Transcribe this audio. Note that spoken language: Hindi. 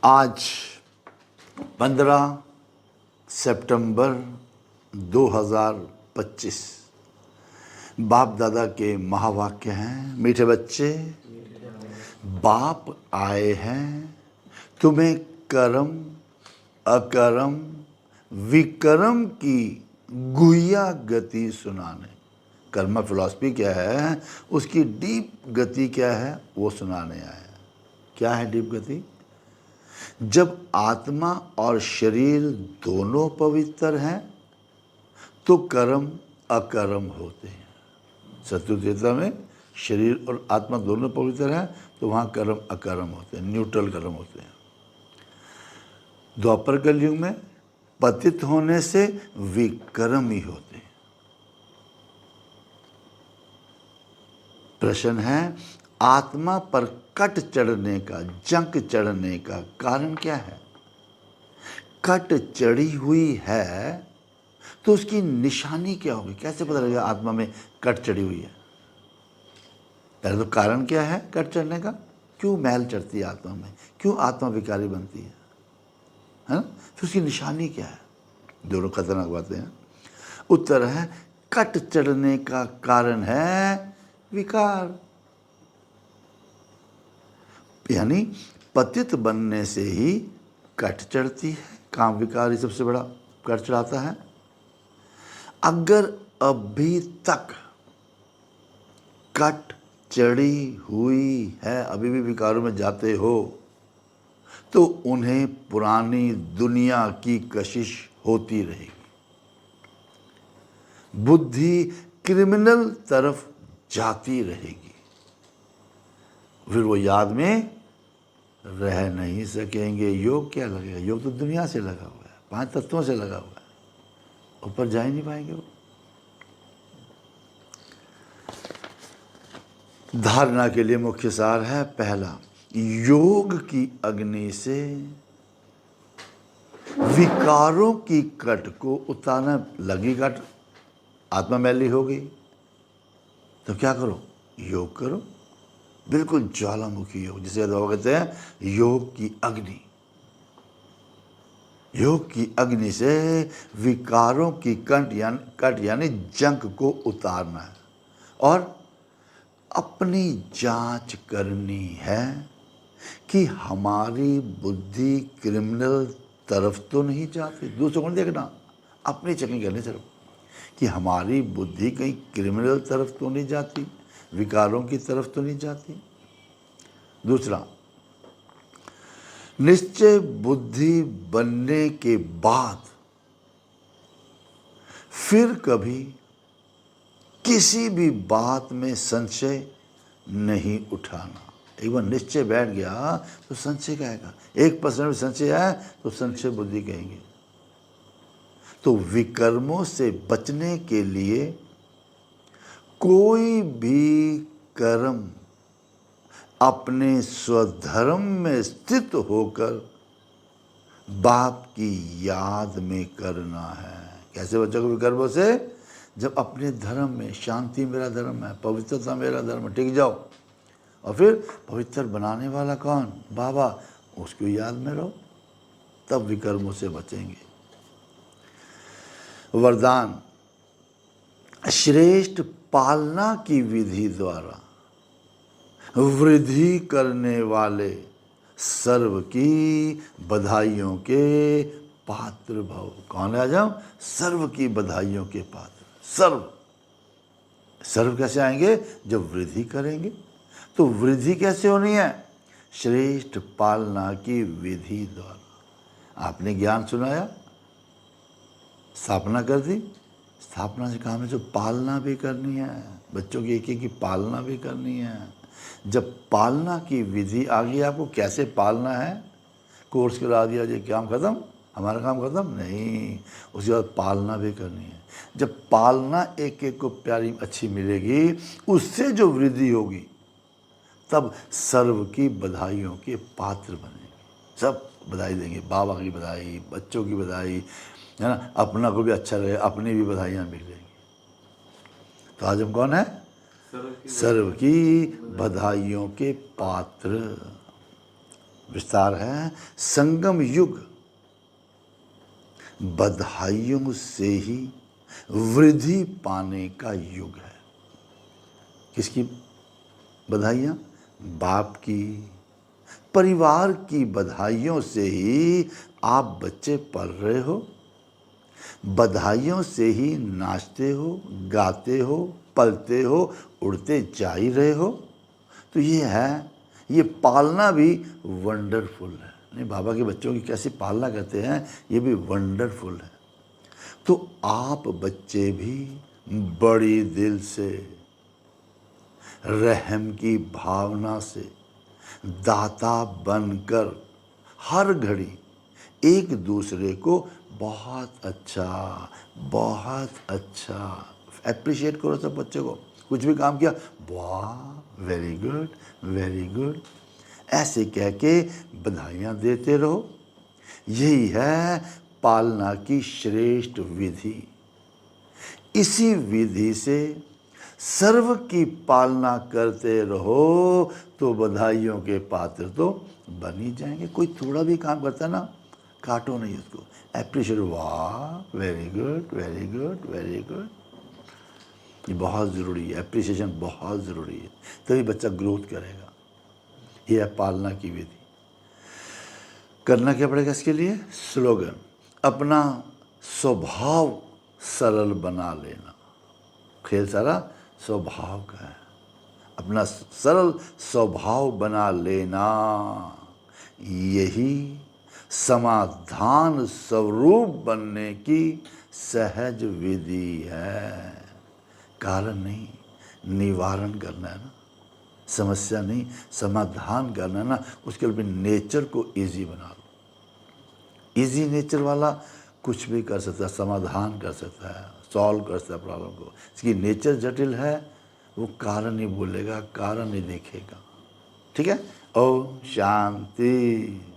आज 15 सितंबर 2025 बाप दादा के महावाक्य हैं। मीठे बच्चे, बाप आए हैं तुम्हें कर्म अकर्म विकर्म की गुह्या गति सुनाने। कर्म फिलॉसफी क्या है, उसकी डीप गति क्या है, वो सुनाने आया। क्या है डीप गति? जब आत्मा और शरीर दोनों पवित्र हैं तो कर्म अकर्म होते हैं। सत्युत्रेता में शरीर और आत्मा दोनों पवित्र हैं तो वहाँ कर्म अकर्म होते हैं, न्यूट्रल कर्म होते हैं। द्वापर कलयुग में पतित होने से विकर्म ही होते हैं। प्रश्न है, आत्मा पर कट चढ़ने का, जंक चढ़ने का कारण क्या है? कट चढ़ी हुई है तो उसकी निशानी क्या होगी? कैसे पता लगेगा आत्मा में कट चढ़ी हुई है? पहले तो कारण क्या है कट चढ़ने का? क्यों मैल चढ़ती है आत्मा में? क्यों आत्मा विकारी बनती है ना? फिर उसकी निशानी क्या है? दोनों खतरनाक बातें हैं। उत्तर है, कट चढ़ने का कारण है विकार, यानी पतित बनने से ही कट चढ़ती है। काम विकार ही सबसे बड़ा कट चढ़ाता है। अगर अभी तक कट चढ़ी हुई है, अभी भी विकारों में जाते हो तो उन्हें पुरानी दुनिया की कशिश होती रहेगी। बुद्धि क्रिमिनल तरफ जाती रहेगी, फिर वो याद में रह नहीं सकेंगे। योग क्या लगेगा? योग तो दुनिया से लगा हुआ है, 5 तत्वों से लगा हुआ है, ऊपर जा ही नहीं पाएंगे वो। धारणा के लिए मुख्य सार है, पहला, योग की अग्नि से विकारों की कट को उतारना। लगी कट, आत्मा मैली हो गई तो क्या करो? योग करो, बिल्कुल ज्वालामुखी योग, जिसे बाबा कहते हैं योग की अग्नि। योग की अग्नि से विकारों की कट यानी जंक को उतारना है और अपनी जांच करनी है कि हमारी बुद्धि क्रिमिनल तरफ तो नहीं जाती। दूसरों को नहीं देखना, अपनी चेकिंग करनी सिर्फ कि हमारी बुद्धि कहीं क्रिमिनल तरफ तो नहीं जाती, विकारों की तरफ तो नहीं जाती। दूसरा, निश्चय बुद्धि बनने के बाद फिर कभी किसी भी बात में संशय नहीं उठाना। एक बार निश्चय बैठ गया तो संशय क्या आएगा? 1% में संशय आए तो संशय बुद्धि कहेंगे। तो विकर्मों से बचने के लिए कोई भी कर्म अपने स्वधर्म में स्थित होकर बाप की याद में करना है। कैसे बचोगे विकर्मों से? जब अपने धर्म में, शांति मेरा धर्म है, पवित्रता मेरा धर्म है, टिक जाओ। और फिर पवित्र बनाने वाला कौन? बाबा, उसकी याद में रहो, तब विकर्मों से बचेंगे। वरदान, श्रेष्ठ पालना की विधि द्वारा वृद्धि करने वाले सर्व की बधाइयों के पात्र भव। कौन है? जब सर्व की बधाइयों के पात्र। सर्व कैसे आएंगे? जब वृद्धि करेंगे। तो वृद्धि कैसे होनी है? श्रेष्ठ पालना की विधि द्वारा। आपने ज्ञान सुनाया, स्थापना कर दी, स्थापना से काम है जो पालना भी करनी है, बच्चों की एक की पालना भी करनी है। जब पालना की विधि आ गई आपको, कैसे पालना है, कोर्स करा दिया, ये काम खत्म, हमारा काम खत्म नहीं, उसके बाद पालना भी करनी है। जब पालना एक एक को प्यारी अच्छी मिलेगी, उससे जो वृद्धि होगी तब सर्व की बधाइयों के पात्र बनेंगे। सब बधाई देंगे, बाबा की बधाई, बच्चों की बधाई, है ना, अपना को भी अच्छा लगे, अपनी भी बधाइयाँ मिलेंगी। तो आज हम कौन है? सर्व की बधाइयों के पात्र। विस्तार है। संगम युग बधाइयों से ही वृद्धि पाने का युग है। किसकी बधाइयाँ? बाप की, परिवार की बधाइयों से ही आप बच्चे पल रहे हो, बधाइयों से ही नाचते हो, गाते हो, पलते हो, उड़ते जा ही रहे हो। तो ये है, ये पालना भी वंडरफुल है। नहीं, बाबा के बच्चों की कैसी पालना करते हैं, ये भी वंडरफुल है। तो आप बच्चे भी बड़ी दिल से, रहम की भावना से दाता बनकर हर घड़ी एक दूसरे को बहुत अच्छा एप्रिशिएट करो। सब बच्चे को कुछ भी काम किया, वाह, वेरी गुड, वेरी गुड, ऐसे कह के बधाइयाँ देते रहो। यही है पालना की श्रेष्ठ विधि। इसी विधि से सर्व की पालना करते रहो तो बधाइयों के पात्र तो बन ही जाएंगे। कोई थोड़ा भी काम करता है ना, काटो नहीं उसको, एप्रिशिएट, वाह, very good, very good, very good. ये बहुत ज़रूरी है, एप्रिसिएशन बहुत ज़रूरी है, तभी बच्चा ग्रोथ करेगा। ये है पालना की विधि। करना क्या पड़ेगा इसके लिए? स्लोगन, अपना स्वभाव सरल बना लेना। खेल सारा स्वभाव का है। अपना सरल स्वभाव बना लेना, यही समाधान स्वरूप बनने की सहज विधि है। कारण नहीं, निवारण करना है ना, समस्या नहीं, समाधान करना है ना। उसके लिए नेचर को इजी बना लो। इजी नेचर वाला कुछ भी कर सकता है, समाधान कर सकता है, सॉल्व कर सकता है प्रॉब्लम को। इसकी नेचर जटिल है, वो कारण ही बोलेगा, कारण ही देखेगा। ठीक है। ओम शांति।